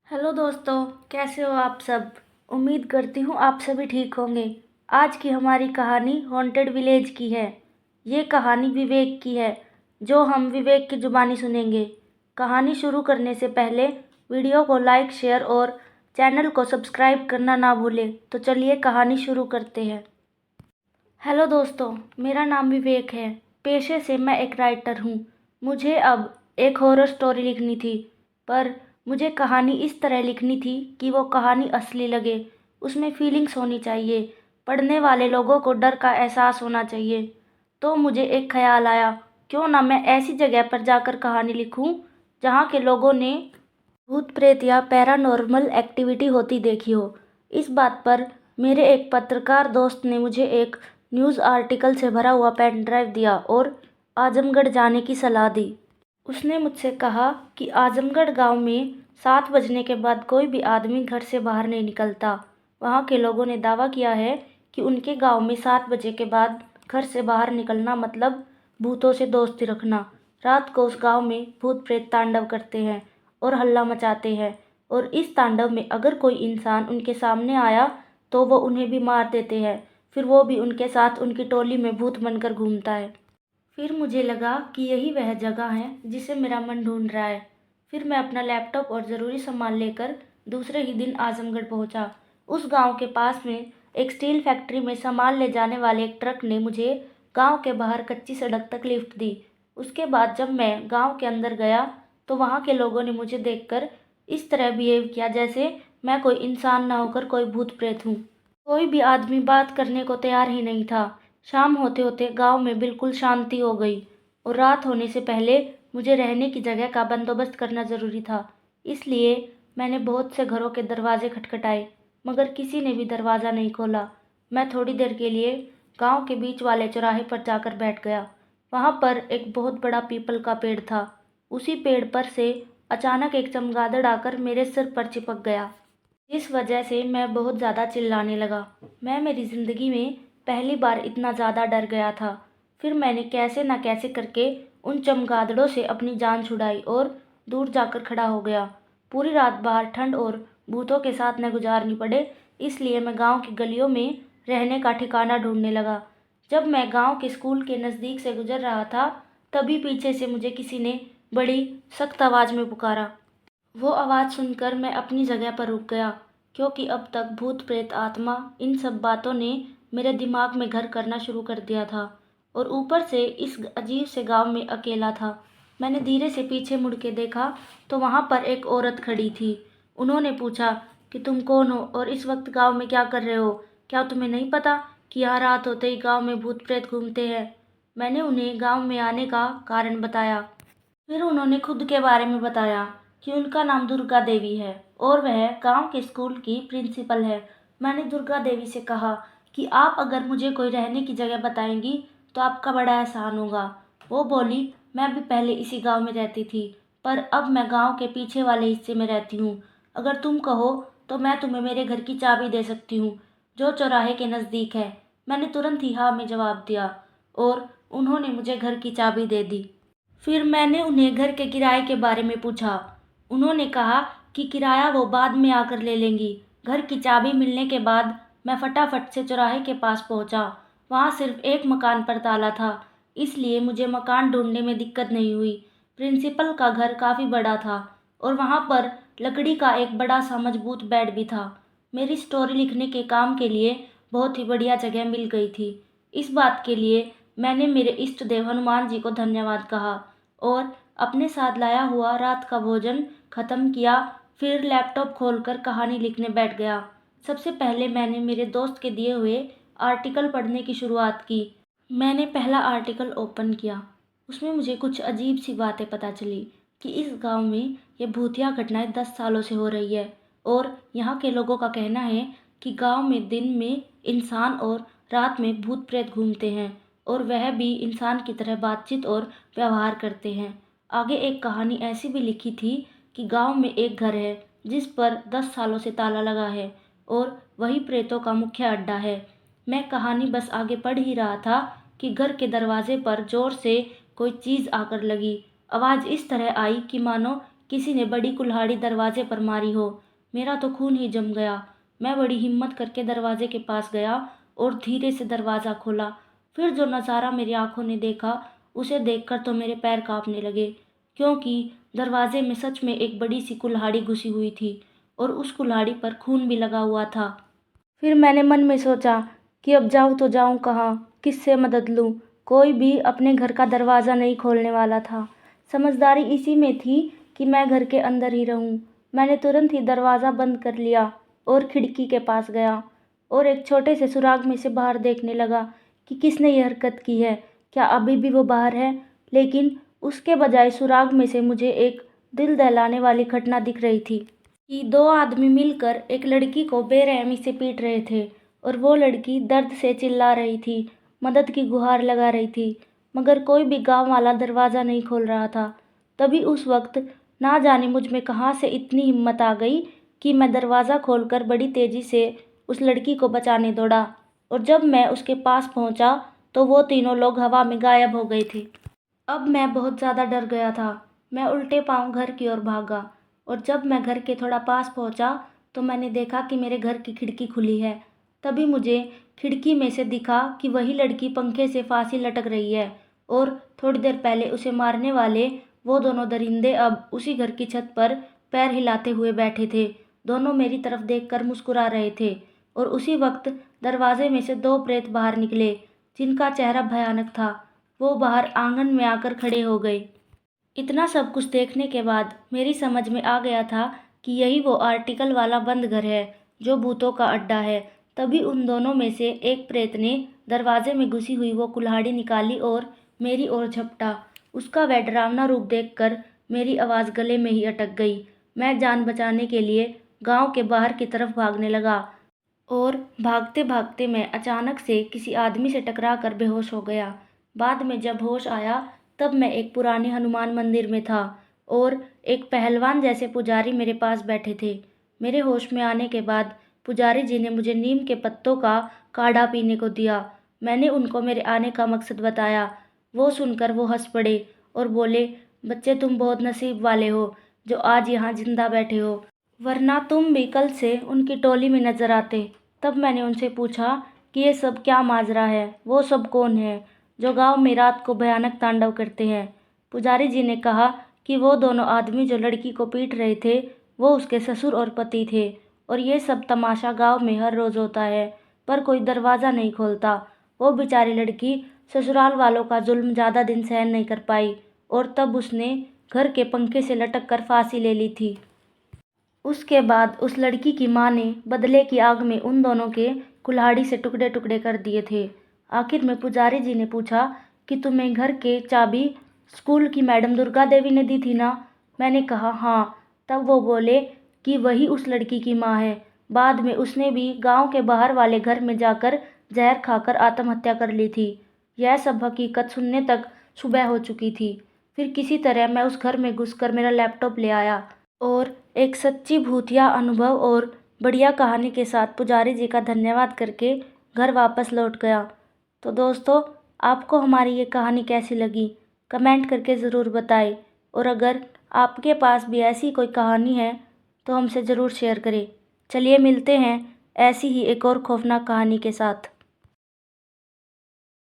Hello दोस्तों, कैसे हो आप सब। उम्मीद करती हूँ आप सभी ठीक होंगे। आज की हमारी कहानी हॉन्टेड विलेज की है। ये कहानी विवेक की है, जो हम विवेक की जुबानी सुनेंगे। कहानी शुरू करने से पहले वीडियो को लाइक, शेयर और चैनल को सब्सक्राइब करना ना भूलें। तो चलिए कहानी शुरू करते हैं। हेलो दोस्तों, मेरा नाम विवेक है। पेशे से मैं एक राइटर हूँ। मुझे अब एक हॉरर स्टोरी लिखनी थी, पर मुझे कहानी इस तरह लिखनी थी कि वो कहानी असली लगे। उसमें फीलिंग्स होनी चाहिए, पढ़ने वाले लोगों को डर का एहसास होना चाहिए। तो मुझे एक ख्याल आया, क्यों ना मैं ऐसी जगह पर जाकर कहानी लिखूं जहाँ के लोगों ने भूत प्रेत या पैरानॉर्मल एक्टिविटी होती देखी हो। इस बात पर मेरे एक पत्रकार दोस्त ने मुझे एक न्यूज़ आर्टिकल से भरा हुआ पेन ड्राइव दिया और आजमगढ़ जाने की सलाह दी। उसने मुझसे कहा कि आजमगढ़ गांव में 7 बजने के बाद कोई भी आदमी घर से बाहर नहीं निकलता। वहां के लोगों ने दावा किया है कि उनके गांव में 7 बजे के बाद घर से बाहर निकलना मतलब भूतों से दोस्ती रखना। रात को उस गांव में भूत प्रेत तांडव करते हैं और हल्ला मचाते हैं, और इस तांडव में अगर कोई इंसान उनके सामने आया तो वो उन्हें भी मार देते हैं। फिर वो भी उनके साथ उनकी टोली में भूत बनकर घूमता है। फिर मुझे लगा कि यही वह जगह है जिसे मेरा मन ढूंढ रहा है। फिर मैं अपना लैपटॉप और ज़रूरी सामान लेकर दूसरे ही दिन आजमगढ़ पहुंचा। उस गांव के पास में एक स्टील फैक्ट्री में सामान ले जाने वाले एक ट्रक ने मुझे गांव के बाहर कच्ची सड़क तक लिफ्ट दी। उसके बाद जब मैं गांव के अंदर गया तो वहां के लोगों ने मुझे देखकर इस तरह बिहेव किया जैसे मैं कोई इंसान ना होकर कोई भूत प्रेत हूँ। कोई भी आदमी बात करने को तैयार ही नहीं था। शाम होते होते गांव में बिल्कुल शांति हो गई, और रात होने से पहले मुझे रहने की जगह का बंदोबस्त करना ज़रूरी था। इसलिए मैंने बहुत से घरों के दरवाजे खटखटाए, मगर किसी ने भी दरवाज़ा नहीं खोला। मैं थोड़ी देर के लिए गांव के बीच वाले चौराहे पर जाकर बैठ गया। वहां पर एक बहुत बड़ा पीपल का पेड़ था। उसी पेड़ पर से अचानक एक चमगादड़ आकर मेरे सिर पर चिपक गया। इस वजह से मैं बहुत ज़्यादा चिल्लाने लगा। मैं मेरी ज़िंदगी में पहली बार इतना ज़्यादा डर गया था। फिर मैंने कैसे न कैसे करके उन चमगादड़ों से अपनी जान छुड़ाई और दूर जाकर खड़ा हो गया। पूरी रात बाहर ठंड और भूतों के साथ न गुजारनी पड़े, इसलिए मैं गांव की गलियों में रहने का ठिकाना ढूंढने लगा। जब मैं गांव के स्कूल के नज़दीक से गुजर रहा था, तभी पीछे से मुझे किसी ने बड़ी सख्त आवाज़ में पुकारा। वो आवाज़ सुनकर मैं अपनी जगह पर रुक गया, क्योंकि अब तक भूत प्रेत आत्मा इन सब बातों ने मेरे दिमाग में घर करना शुरू कर दिया था, और ऊपर से इस अजीब से गांव में अकेला था। मैंने धीरे से पीछे मुड़ के देखा तो वहां पर एक औरत खड़ी थी। उन्होंने पूछा कि तुम कौन हो और इस वक्त गांव में क्या कर रहे हो। क्या तुम्हें नहीं पता कि यहाँ रात होते ही गांव में भूत प्रेत घूमते हैं। मैंने उन्हें गांव में आने का कारण बताया। फिर उन्होंने खुद के बारे में बताया कि उनका नाम दुर्गा देवी है और वह गांव के स्कूल की प्रिंसिपल है। मैंने दुर्गा देवी से कहा कि आप अगर मुझे कोई रहने की जगह बताएंगी तो आपका बड़ा एहसान होगा। वो बोली, मैं भी पहले इसी गांव में रहती थी, पर अब मैं गांव के पीछे वाले हिस्से में रहती हूँ। अगर तुम कहो तो मैं तुम्हें मेरे घर की चाबी दे सकती हूँ, जो चौराहे के नज़दीक है। मैंने तुरंत ही हाँ में जवाब दिया, और उन्होंने मुझे घर की चाबी दे दी। फिर मैंने उन्हें घर के किराए के बारे में पूछा। उन्होंने कहा कि किराया वो बाद में आकर ले लेंगी। घर की चाबी मिलने के बाद मैं फटाफट से चौराहे के पास पहुंचा। वहां सिर्फ एक मकान पर ताला था, इसलिए मुझे मकान ढूंढने में दिक्कत नहीं हुई। प्रिंसिपल का घर काफ़ी बड़ा था और वहां पर लकड़ी का एक बड़ा सा मजबूत बेड भी था। मेरी स्टोरी लिखने के काम के लिए बहुत ही बढ़िया जगह मिल गई थी। इस बात के लिए मैंने मेरे इष्ट देव हनुमान जी को धन्यवाद कहा और अपने साथ लाया हुआ रात का भोजन खत्म किया। फिर लैपटॉप खोलकर कहानी लिखने बैठ गया। सबसे पहले मैंने मेरे दोस्त के दिए हुए आर्टिकल पढ़ने की शुरुआत की। मैंने पहला आर्टिकल ओपन किया। उसमें मुझे कुछ अजीब सी बातें पता चली कि इस गांव में ये भूतिया घटनाएं 10 सालों से हो रही है, और यहाँ के लोगों का कहना है कि गांव में दिन में इंसान और रात में भूत प्रेत घूमते हैं, और वह भी इंसान की तरह बातचीत और व्यवहार करते हैं। आगे एक कहानी ऐसी भी लिखी थी कि गांव में एक घर है जिस पर 10 सालों से ताला लगा है, और वही प्रेतों का मुख्य अड्डा है। मैं कहानी बस आगे पढ़ ही रहा था कि घर के दरवाजे पर जोर से कोई चीज़ आकर लगी। आवाज़ इस तरह आई कि मानो किसी ने बड़ी कुल्हाड़ी दरवाजे पर मारी हो। मेरा तो खून ही जम गया। मैं बड़ी हिम्मत करके दरवाजे के पास गया और धीरे से दरवाज़ा खोला। फिर जो नज़ारा मेरी आंखों ने देखा, उसे देखकर तो मेरे पैर कांपने लगे, क्योंकि दरवाजे में सच में एक बड़ी सी कुल्हाड़ी घुसी हुई थी और उस कुल्हाड़ी पर खून भी लगा हुआ था। फिर मैंने मन में सोचा कि अब जाऊँ तो जाऊँ कहाँ, किससे मदद लूँ। कोई भी अपने घर का दरवाज़ा नहीं खोलने वाला था। समझदारी इसी में थी कि मैं घर के अंदर ही रहूँ। मैंने तुरंत ही दरवाज़ा बंद कर लिया और खिड़की के पास गया और एक छोटे से सुराग में से बाहर देखने लगा कि किसने ये हरकत की है, क्या अभी भी वो बाहर है। लेकिन उसके बजाय सुराग में से मुझे एक दिल दहलाने वाली घटना दिख रही थी कि दो आदमी मिलकर एक लड़की को बेरहमी से पीट रहे थे और वो लड़की दर्द से चिल्ला रही थी, मदद की गुहार लगा रही थी, मगर कोई भी गांव वाला दरवाज़ा नहीं खोल रहा था। तभी उस वक्त ना जाने मुझ में कहाँ से इतनी हिम्मत आ गई कि मैं दरवाज़ा खोलकर बड़ी तेज़ी से उस लड़की को बचाने दौड़ा और जब मैं उसके पास पहुंचा तो वो तीनों लोग हवा में गायब हो गए थे। अब मैं बहुत ज़्यादा डर गया था। मैं उल्टे पाँव घर की ओर भागा और जब मैं घर के थोड़ा पास पहुंचा तो मैंने देखा कि मेरे घर की खिड़की खुली है। तभी मुझे खिड़की में से दिखा कि वही लड़की पंखे से फांसी लटक रही है और थोड़ी देर पहले उसे मारने वाले वो दोनों दरिंदे अब उसी घर की छत पर पैर हिलाते हुए बैठे थे। दोनों मेरी तरफ देखकर मुस्कुरा रहे थे और उसी वक्त दरवाजे में से दो प्रेत बाहर निकले, जिनका चेहरा भयानक था। वो बाहर आंगन में आकर खड़े हो गए। इतना सब कुछ देखने के बाद मेरी समझ में आ गया था कि यही वो आर्टिकल वाला बंद घर है जो भूतों का अड्डा है। तभी उन दोनों में से एक प्रेत ने दरवाजे में घुसी हुई वो कुल्हाड़ी निकाली और मेरी ओर झपटा। उसका वह डरावना रूप देखकर मेरी आवाज़ गले में ही अटक गई। मैं जान बचाने के लिए गांव के बाहर की तरफ भागने लगा और भागते भागते मैं अचानक से किसी आदमी से टकरा कर बेहोश हो गया। बाद में जब होश आया तब मैं एक पुराने हनुमान मंदिर में था और एक पहलवान जैसे पुजारी मेरे पास बैठे थे। मेरे होश में आने के बाद पुजारी जी ने मुझे नीम के पत्तों का काढ़ा पीने को दिया। मैंने उनको मेरे आने का मकसद बताया। वो सुनकर वो हंस पड़े और बोले, बच्चे तुम बहुत नसीब वाले हो जो आज यहाँ जिंदा बैठे हो, वरना तुम भी कल से उनकी टोली में नजर आते। तब मैंने उनसे पूछा कि ये सब क्या माजरा है, वो सब कौन है जो गांव में रात को भयानक तांडव करते हैं। पुजारी जी ने कहा कि वो दोनों आदमी जो लड़की को पीट रहे थे वो उसके ससुर और पति थे और ये सब तमाशा गांव में हर रोज होता है, पर कोई दरवाज़ा नहीं खोलता। वो बेचारी लड़की ससुराल वालों का जुल्म ज़्यादा दिन सहन नहीं कर पाई और तब उसने घर के पंखे से लटक कर फांसी ले ली थी। उसके बाद उस लड़की की माँ ने बदले की आग में उन दोनों के कुल्हाड़ी से टुकड़े टुकड़े कर दिए थे। आखिर में पुजारी जी ने पूछा कि तुम्हें घर के चाबी स्कूल की मैडम दुर्गा देवी ने दी थी ना। मैंने कहा हाँ। तब वो बोले कि वही उस लड़की की माँ है। बाद में उसने भी गांव के बाहर वाले घर में जाकर जहर खाकर आत्महत्या कर ली थी। यह सब हकीकत सुनने तक सुबह हो चुकी थी। फिर किसी तरह मैं उस घर में घुसकर मेरा लैपटॉप ले आया और एक सच्ची भूतिया अनुभव और बढ़िया कहानी के साथ पुजारी जी का धन्यवाद करके घर वापस लौट गया। तो दोस्तों, आपको हमारी ये कहानी कैसी लगी कमेंट करके ज़रूर बताएं और अगर आपके पास भी ऐसी कोई कहानी है तो हमसे ज़रूर शेयर करें। चलिए मिलते हैं ऐसी ही एक और खौफनाक कहानी के साथ।